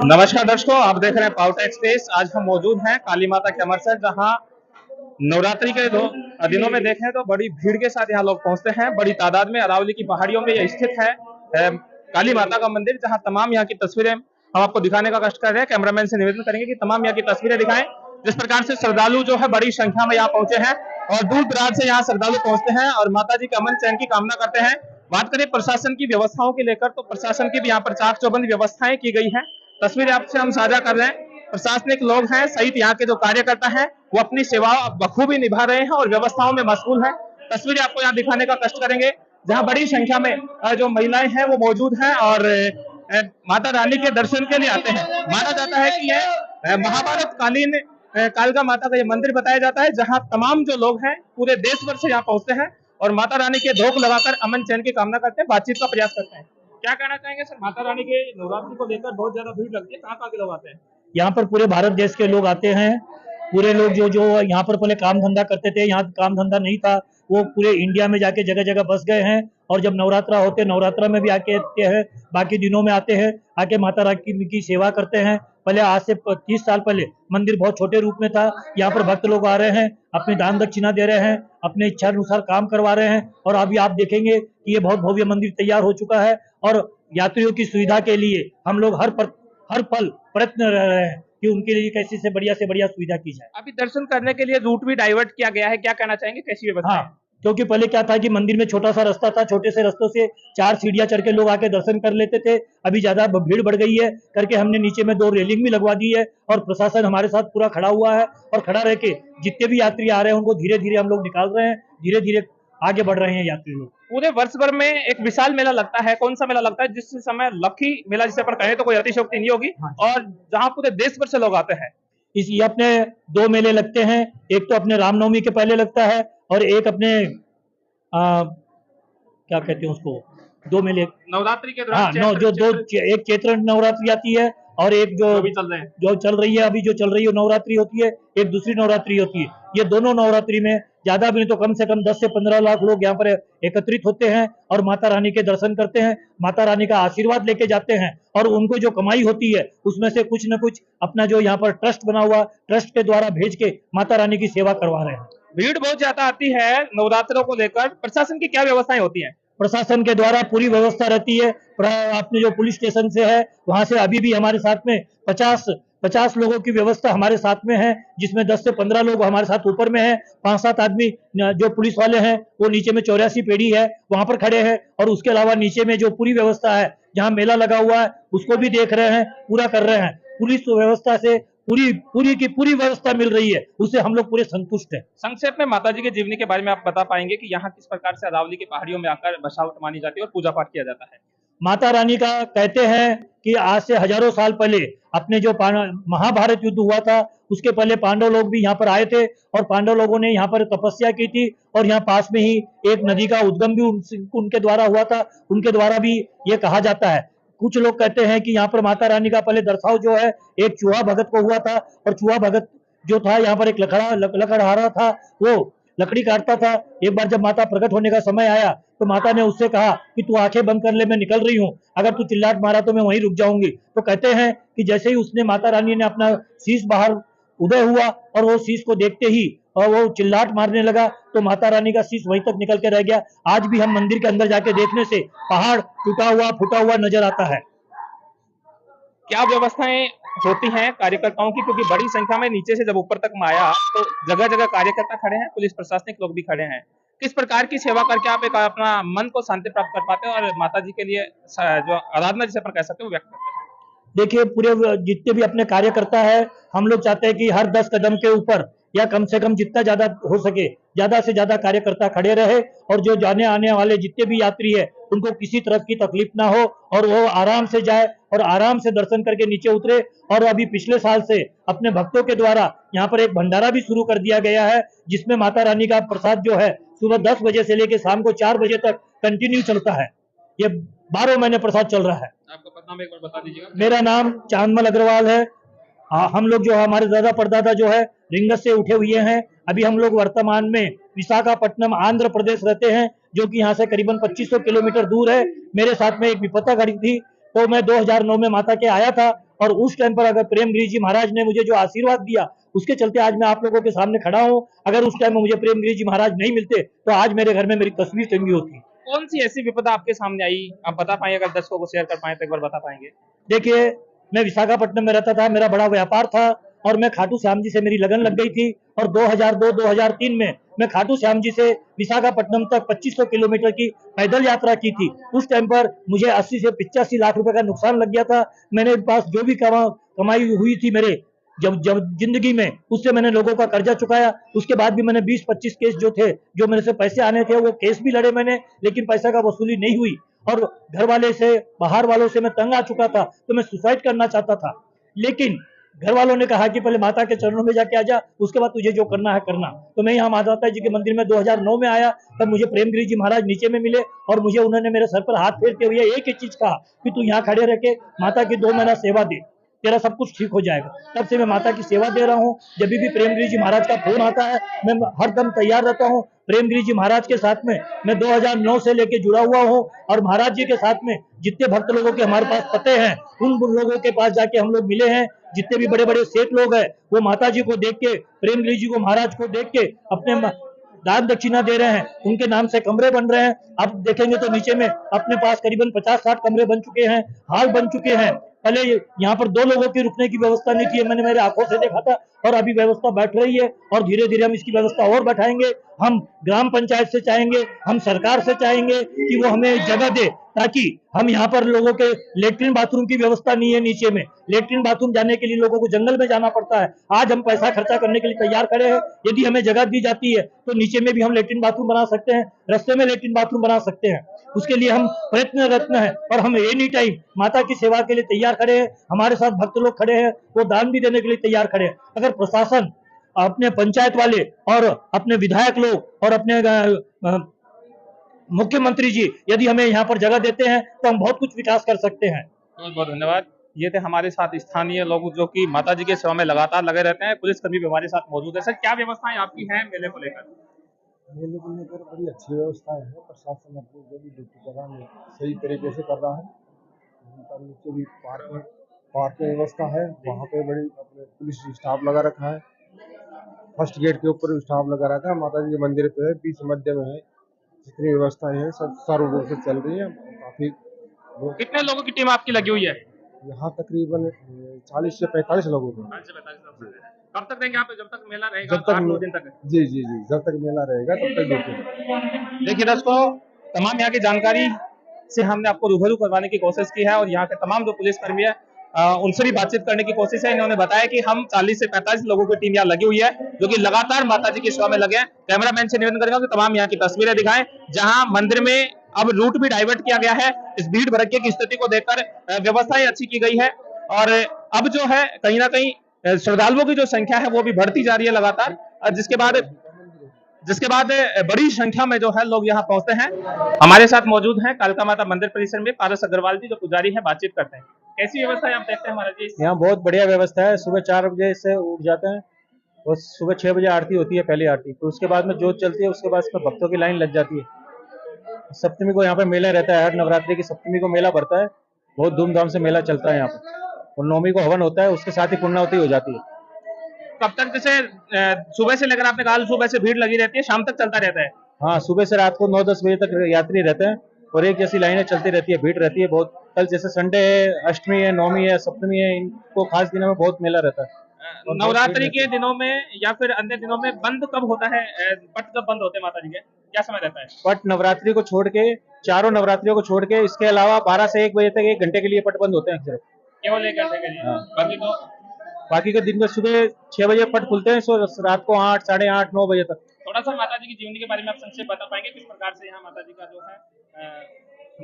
नमस्कार दर्शकों, आप देख रहे हैं पाउटा एक्सप्रेस। आज हम मौजूद हैं काली माता के अमृतसर, जहां नवरात्रि के दिनों में देखें तो बड़ी भीड़ के साथ यहाँ लोग पहुंचते हैं। बड़ी तादाद में अरावली की पहाड़ियों में यह स्थित है काली माता का मंदिर, जहां तमाम यहाँ की तस्वीरें हम आपको दिखाने का कष्ट कर रहे हैं। कैमरामैन से निवेदन करेंगे कि तमाम यहाँ की तस्वीरें दिखाएं। जिस प्रकार से श्रद्धालु जो है बड़ी संख्या में यहाँ पहुंचे हैं और दूर दराज से यहाँ श्रद्धालु पहुंचते हैं और माता जी के अमन चैन की कामना करते हैं। बात करें प्रशासन की व्यवस्थाओं को लेकर, तो प्रशासन की भी यहाँ पर चाक चौबंद व्यवस्थाएं की गई है। तस्वीरें आपसे हम साझा कर रहे हैं। प्रशासनिक लोग हैं सहित यहाँ के जो कार्यकर्ता हैं वो अपनी सेवा बखूबी निभा रहे हैं और व्यवस्थाओं में मशगूल हैं। तस्वीरें आपको यहाँ दिखाने का कष्ट करेंगे, जहाँ बड़ी संख्या में जो महिलाएं हैं वो मौजूद हैं और माता रानी के दर्शन के लिए आते हैं। माना जाता है कि यह महाभारत कालीन कालका माता का ये मंदिर बताया जाता है, जहाँ तमाम जो लोग हैं पूरे देश भर से यहाँ पहुंचते हैं और माता रानी के धोख लगाकर अमन चैन की कामना करते हैं, बातचीत का प्रयास करते हैं। क्या कहना चाहेंगे सर, माता रानी के नवरात्रि को लेकर बहुत ज्यादा भीड़ लगती है, कहाँ के लोग आते हैं? यहाँ पर पूरे भारत देश के लोग आते हैं। पूरे लोग जो जो यहाँ पर पहले काम धंधा करते थे, यहाँ काम धंधा नहीं था, वो पूरे इंडिया में जाके जगह जगह बस गए हैं और जब नवरात्रा होते नवरात्रा में भी आके हैं, बाकी दिनों में आते हैं, आके माता रानी की सेवा करते हैं। पहले आज से 30 साल पहले मंदिर बहुत छोटे रूप में था। यहाँ पर भक्त लोग आ रहे हैं, अपनी दान दक्षिणा दे रहे हैं, अपने इच्छा अनुसार काम करवा रहे हैं और अभी आप देखेंगे कि ये बहुत भव्य मंदिर तैयार हो चुका है और यात्रियों की सुविधा के लिए हम लोग हर पल प्रयत्न रह रहे हैं कि उनके लिए कैसे से बढ़िया सुविधा की जाए। अभी दर्शन करने के लिए रूट भी डाइवर्ट किया गया है, क्या कहना चाहेंगे, कैसी व्यवस्था है? क्योंकि पहले क्या था कि मंदिर में छोटा सा रास्ता था, छोटे से रास्तों से 4 सीढ़ियां चढ़ के लोग आके दर्शन कर लेते थे। अभी ज्यादा भीड़ बढ़ गई है करके हमने नीचे में 2 रेलिंग भी लगवा दी है और प्रशासन हमारे साथ पूरा खड़ा हुआ है और खड़ा रह के जितने भी यात्री आ रहे हैं उनको धीरे धीरे हम लोग निकाल रहे हैं, धीरे धीरे आगे बढ़ रहे हैं यात्री लोग। पूरे वर्ष भर में एक विशाल मेला लगता है, कौन सा मेला लगता है जिस समय लखी मेला जिसे पर कहें तो कोई अतिशयोक्ति नहीं होगी, और जहां पूरे देश भर से लोग आते हैं? ये अपने 2 मेले लगते हैं, एक तो अपने रामनवमी के पहले लगता है और एक अपने क्या कहते हैं उसको, 2 मेले नवरात्रि के दौरान। एक चैत्र नवरात्रि आती है और एक जो अभी चल रहे हैं, जो चल रही है, अभी जो चल रही है नवरात्रि होती है, एक दूसरी नवरात्रि होती है। ये दोनों नवरात्रि में ज्यादा भी नहीं तो कम से कम 10 से 15 लाख लोग यहाँ पर एकत्रित होते हैं और माता रानी के दर्शन करते हैं, माता रानी का आशीर्वाद लेके जाते हैं और उनको जो कमाई होती है उसमें से कुछ न कुछ अपना जो यहाँ पर ट्रस्ट बना हुआ, ट्रस्ट के द्वारा भेज के माता रानी की सेवा करवा रहे हैं। भीड़ बहुत ज्यादा आती है नवरात्रों को लेकर, प्रशासन की क्या व्यवस्थाएं होती हैं? प्रशासन के द्वारा पूरी व्यवस्था रहती है। अपने जो पुलिस स्टेशन से है वहां से अभी भी हमारे साथ में 50 लोगों की व्यवस्था हमारे साथ में है, जिसमें 10 से 15 लोग हमारे साथ ऊपर में है, 5-7 आदमी जो पुलिस वाले हैं वो नीचे में 84 पेड़ी है वहां पर खड़े हैं और उसके अलावा नीचे में जो पूरी व्यवस्था है जहाँ मेला लगा हुआ है उसको भी देख रहे हैं, पूरा कर रहे हैं। पुलिस व्यवस्था से पूरी व्यवस्था मिल रही है, उससे हम लोग पूरे संतुष्ट हैं। संक्षेप में माता जी के जीवनी के बारे में आप बता पाएंगे कि यहाँ किस प्रकार से अरावली की पहाड़ियों में आकर बसावट मानी जाती है और पूजा पाठ किया जाता है? माता रानी का कहते हैं कि आज से हजारों साल पहले अपने जो महाभारत युद्ध हुआ था उसके पहले पांडव लोग भी यहाँ पर आए थे और पांडव लोगों ने यहाँ पर तपस्या की थी और यहाँ पास में ही एक नदी का उद्गम भी उनके द्वारा हुआ था, उनके द्वारा भी ये कहा जाता है। कुछ लोग कहते हैं कि यहाँ पर माता रानी का पहले दर्शाव जो है एक चूहा भगत को हुआ था और चूहा भगत जो था यहाँ पर एक लकड़हारा था, वो लकड़ी काटता था। एक बार जब माता प्रकट होने का समय आया तो माता ने उससे कहा कि तू आंखें बंद कर ले, मैं निकल रही हूँ, अगर तू चिल्लाट मारा तो मैं वहीं रुक जाऊंगी। तो कहते हैं कि जैसे ही उसने माता रानी ने अपना शीश बाहर उदय हुआ और वो शीश को देखते ही और वो चिल्लाट मारने लगा तो माता रानी का शीश वहीं तक निकल के रह गया। आज भी हम मंदिर के अंदर जाके देखने से पहाड़ टूटा हुआ फूटा हुआ नजर आता है। क्या व्यवस्थाएं होती हैं कार्यकर्ताओं की, क्योंकि बड़ी संख्या में नीचे से जब ऊपर तक में आया तो जगह जगह कार्यकर्ता खड़े हैं, पुलिस प्रशासनिक लोग भी खड़े हैं। किस प्रकार की सेवा करके आप एक अपना मन को शांति प्राप्त कर पाते हैं और माता जी के लिए जो आराधना जिसे पर कह सकते हो व्यक्त करते हैं? देखिए, पूरे जितने भी अपने कार्यकर्ता है हम लोग चाहते हैं कि हर 10 कदम के ऊपर या कम से कम जितना ज्यादा हो सके ज्यादा से ज्यादा कार्यकर्ता खड़े रहे और जो जाने आने वाले जितने भी यात्री है उनको किसी तरह की तकलीफ ना हो और वो आराम से जाए और आराम से दर्शन करके नीचे उतरे। और अभी पिछले साल से अपने भक्तों के द्वारा यहाँ पर एक भंडारा भी शुरू कर दिया गया है, जिसमें माता रानी का प्रसाद जो है सुबह 10 बजे से लेकर शाम को 4 बजे तक कंटिन्यू चलता है। ये 12 महीने प्रसाद चल रहा है। आपका नाम एक बार बता दीजिएगा। मेरा नाम चांदमल अग्रवाल है। हम लोग जो हमारे दादा परदादा जो है रिंगत से उठे हुए हैं। अभी हम लोग वर्तमान में विशाखापट्टनम आंध्र प्रदेश रहते हैं, जो कि यहाँ से करीबन 2500 किलोमीटर दूर है। मेरे साथ में एक विपत्ता गाड़ी थी तो मैं 2009 में माता के आया था, और उस टाइम पर अगर प्रेमगिरी जी महाराज ने मुझे जो आशीर्वाद दिया, उसके चलते आज मैं आप लोगों के सामने खड़ा हूँ। अगर उस टाइम में मुझे प्रेमगिरी जी महाराज नहीं मिलते तो आज मेरे घर में मेरी तस्वीर टंगी होती। कौन सी ऐसी विपदा आपके सामने आई, आप बता पाएंगे? अगर दर्शकों को शेयर कर पाए तो एक बार बता पाएंगे? देखिए, मैं विशाखापट्टनम में रहता था, मेरा बड़ा व्यापार था, और मैं खाटू श्याम जी से मेरी लगन लग गई थी, और 2002-2003 में मैं खाटू श्याम जी से विशाखापट्टनम तक 2500 किलोमीटर की पैदल यात्रा की थी। उस टाइम पर मुझे 80 से 85 लाख रुपए का नुकसान लग गया था। मेरे पास जो भी कमाई हुई थी मेरे जब जब जिंदगी में, उससे मैंने लोगों का कर्जा चुकाया। उसके बाद भी मैंने 20-25 केस जो थे, जो मेरे से पैसे आने थे, वो केस भी लड़े मैंने, लेकिन पैसा का वसूली नहीं हुई, और घर वाले से, बाहर वालों से मैं तंग आ चुका था, तो मैं सुसाइड करना चाहता था। लेकिन घर वालों ने कहा कि पहले माता के चरणों में जाके आ जा, उसके बाद तुझे जो करना है करना। तो मैं यहाँ माता जी के मंदिर में 2009 में आया, तब मुझे प्रेमगिरी जी महाराज नीचे में मिले, और मुझे उन्होंने मेरे सर पर हाथ फेरते हुए एक ही चीज कहा कि तू यहाँ खड़े रह के माता की 2 महीना सेवा दे, तेरा सब कुछ ठीक हो जाएगा। तब से मैं माता की सेवा दे रहा हूँ। जब भी प्रेमगिरी जी महाराज का फोन आता है, मैं हरदम तैयार रहता हूँ। प्रेमगिरी जी महाराज के साथ में मैं 2009 से लेके जुड़ा हुआ हूँ, और महाराज जी के साथ में जितने भक्त लोगों के हमारे पास पते हैं, उन लोगों के पास जाके हम लोग मिले हैं। जितने भी बड़े बड़े सेठ लोग हैं, वो माता जी को देख के, प्रेमगिरी जी को, महाराज को देख के अपने दान दक्षिणा दे रहे हैं। उनके नाम से कमरे बन रहे हैं। आप देखेंगे तो नीचे में अपने पास करीबन 50-60 कमरे बन चुके हैं, हॉल बन चुके हैं। पहले यहाँ पर 2 लोगों की रुकने की व्यवस्था नहीं थी, मैंने मेरे आंखों से देखा था, और अभी व्यवस्था बैठ रही है, और धीरे धीरे हम इसकी व्यवस्था और बैठाएंगे। हम ग्राम पंचायत से चाहेंगे, हम सरकार से चाहेंगे कि वो हमें जगह दे, ताकि हम यहाँ पर लोगों के लेटरिन बाथरूम की व्यवस्था नहीं है नीचे में। लेटरिन बाथरूम जाने के लिए लोगों को जंगल में जाना पड़ता है। आज हम पैसा खर्चा करने के लिए तैयार खड़े हैं। यदि हमें जगह दी जाती है तो नीचे में भी हम लेटरिन बाथरूम बना सकते हैं, रास्ते में लेटरिन बाथरूम बना सकते हैं। उसके लिए हम प्रयत्नरत हैं, और हम एनी टाइम माता की सेवा के लिए तैयार खड़े हैं। हमारे साथ भक्त लोग खड़े हैं, वो दान भी देने के लिए तैयार खड़े हैं। अगर प्रशासन, अपने पंचायत वाले, और अपने विधायक लोग, और अपने मुख्यमंत्री जी यदि हमें यहाँ पर जगह देते हैं तो हम बहुत कुछ विकास कर सकते हैं। बहुत बहुत धन्यवाद। ये थे हमारे साथ स्थानीय लोग जो कि माता जी के सेवा में लगातार लगे रहते हैं। पुलिसकर्मी भी हमारे साथ मौजूद है। सर, क्या व्यवस्थाएं आपकी हैं मेले को लेकर? मेले को लेकर बड़ी अच्छी व्यवस्थाएं हैं। प्रशासन अपनी जो भी ड्यूटी कर रहा है सही तरीके से कर रहा है। नीचे भी पार्क की व्यवस्था है, वहाँ पे बड़ी अपने पुलिस स्टाफ लगा रखा है। फर्स्ट गेट के ऊपर स्टाफ लगा रखा है। माता जी के मंदिर पे है, बीच मध्य में है। जितनी व्यवस्थाएं हैं सब सुचारू रूप से चल रही है। काफी कितने लोगों की टीम आपकी लगी हुई है? यहाँ तकरीबन 40 से 45 लोगों को। 40 से 45 लोग। कब तक देंगे आप? जब तक मेला रहेगा? जब तक 8-9 दिन तक? जी जी जी, जब तक मेला रहेगा तब तक ड्यूटी। देखिए दोस्तों, तमाम यहाँ की जानकारी से हमने आपको रूबरू करवाने की कोशिश की है, और यहाँ के तमाम जो पुलिसकर्मी है उनसे भी बातचीत करने की कोशिश है। इन्होंने बताया कि हम 40 से 45 लोगों की टीम यहाँ लगी हुई है, जो कि लगातार माता जी की सेवा में लगे हैं। कैमरामैन से निवेदन करेंगे कि तमाम यहाँ की तस्वीरें दिखाएं, जहां मंदिर में अब रूट भी डाइवर्ट किया गया है। इस भीड़ भड़के की स्थिति को देखकर व्यवस्थाएं अच्छी की गई है, और अब जो है कहीं ना कहीं श्रद्धालुओं की जो संख्या है वो भी बढ़ती जा रही है लगातार, जिसके बाद बड़ी संख्या में जो है लोग यहाँ पहुंचते हैं। हमारे साथ मौजूद हैं कालका माता मंदिर परिसर में पारस अग्रवाल जी, जो पुजारी हैं। बातचीत करते हैं। कैसी व्यवस्था है आप देखते हैं महाराज जी? यहाँ बहुत बढ़िया व्यवस्था है। सुबह 4 बजे से उठ जाते हैं, और सुबह 6 बजे आरती होती है, पहली आरती। तो उसके बाद में जोत चलती है, उसके बाद इसमें भक्तों की लाइन लग जाती है। सप्तमी को यहाँ पे मेला रहता है, हर नवरात्रि की सप्तमी को मेला भरता है। बहुत धूमधाम से मेला चलता है यहाँ पे, और नौमी को हवन होता है, उसके साथ ही पुण्यावती हो जाती है। कब तक? जैसे सुबह से लेकर, आपने कहा सुबह से भीड़ लगी रहती है, शाम तक चलता रहता है? हाँ, सुबह से रात को 9-10 बजे तक यात्री रहते हैं, और एक जैसी लाइनें चलती रहती है, भीड़ रहती है बहुत। कल जैसे संडे है, अष्टमी है, नौमी है, सप्तमी है, इनको खास दिनों में बहुत मेला रहता है। नवरात्रि के दिनों में या फिर अन्य दिनों में बंद कब होता है? पट कब बंद होते हैं माता जी के? क्या समय रहता है? पट नवरात्रि को छोड़ के, चारों नवरात्रियों को छोड़ के, इसके अलावा 12 से 1 बजे तक 1 घंटे के लिए पट बंद होते हैं सिर्फ। केवल 1 घंटे के लिए? हाँ। बाकी के दिन में सुबह 6 बजे पट खुलते हैं, सो रात को 8, 8:30, 9 बजे तक। थोड़ा सा माता जी की जीवनी के बारे में आप संक्षेप बता पाएंगे, किस प्रकार से यहाँ माता जी का जो है?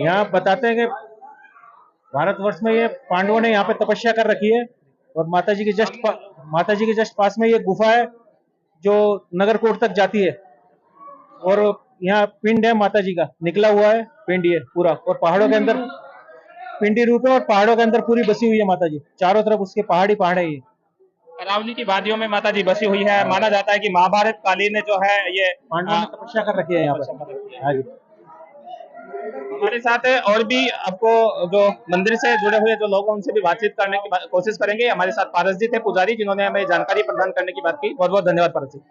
यहाँ बताते हैं कि भारतवर्ष में ये पांडवों ने यहाँ पे तपस्या कर रखी है, और माता जी के जस्ट पास में ये गुफा है जो नगरकोट तक जाती है, और यहाँ पिंड है माता जी का निकला हुआ है, पिंड ये पूरा, और पहाड़ों के अंदर पिंडी रूप है, और पहाड़ों के अंदर पूरी बसी हुई है माता जी। चारों तरफ उसके पहाड़ है। ये अरावली की वादियों में माता जी बसी हुई है। माना जाता है कि महाभारत कालीन जो है ये पांडवों ने तपस्या कर रखी है यहाँ पर। हाँ जी। हमारे साथ और भी आपको जो मंदिर से जुड़े हुए जो लोग हैं उनसे भी बातचीत करने की कोशिश करेंगे। हमारे साथ पारस जी थे पुजारी, जिन्होंने हमें जानकारी प्रदान करने की बात की। बहुत बहुत धन्यवाद पारस जी।